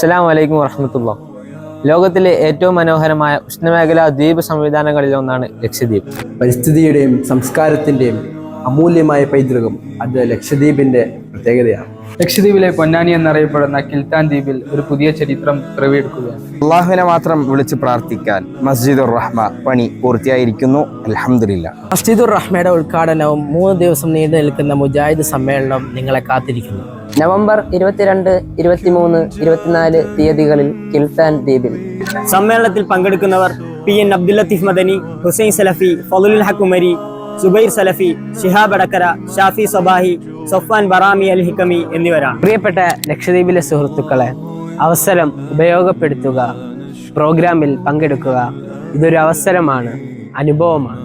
അസ്സലാമു അലൈക്കും വറഹ്മത്തുള്ളാഹി. ലോകത്തിലെ ഏറ്റവും മനോഹരമായ ഉഷ്ണമേഖലാ ദ്വീപ് സംവിധാനങ്ങളിൽ ഒന്നാണ് ലക്ഷദ്വീപ്. പരിസ്ഥിതിയുടെയും സംസ്കാരത്തിൻ്റെയും അമൂല്യമായ പൈതൃകം അത് ലക്ഷദ്വീപിൻ്റെ പ്രത്യേകതയാണ്. ലക്ഷദ്വീപിലെ പൊന്നാനി എന്നറിയപ്പെടുന്ന കിൽത്താൻ ദ്വീപിൽ ഒരു പുതിയ ചരിത്രം പിറവിയെടുക്കുകയാണ്. അള്ളാഹുവിനെ മാത്രം വിളിച്ച് പ്രാർത്ഥിക്കാൻ മസ്ജിദുർ റഹ്മ പണി പൂർത്തിയായിരിക്കുന്നു. അൽഹംദുലില്ലാ. മസ്ജിദുർ റഹ്മയുടെ ഉദ്ഘാടനവും 3 ദിവസം നീണ്ടു നിൽക്കുന്ന മുജാഹിദ് സമ്മേളനം നിങ്ങളെ കാത്തിരിക്കുന്നു. നവംബർ 22, 23, 24 തീയതികളിൽ കിൽത്താൻ ദ്വീപിൽ. സമ്മേളനത്തിൽ പങ്കെടുക്കുന്നവർ PN അബ്ദുൽ ലത്തീഫ് മദനി, ഹുസൈൻ സലഫി, ഫളുൽ ഹഖ് ഉമരി, സുബൈർ സലഫി, ഷിഹാബ് അടക്കര, ഷാഫി സബാഹി, സൊഫാൻ ബറാമി അൽ ഹിക്കമി എന്നിവരാണ്. പ്രിയപ്പെട്ട ലക്ഷദ്വീപിലെ സുഹൃത്തുക്കളെ, അവസരം ഉപയോഗപ്പെടുത്തുക, പ്രോഗ്രാമിൽ പങ്കെടുക്കുക. ഇതൊരു അവസരമാണ്, അനുഭവമാണ്.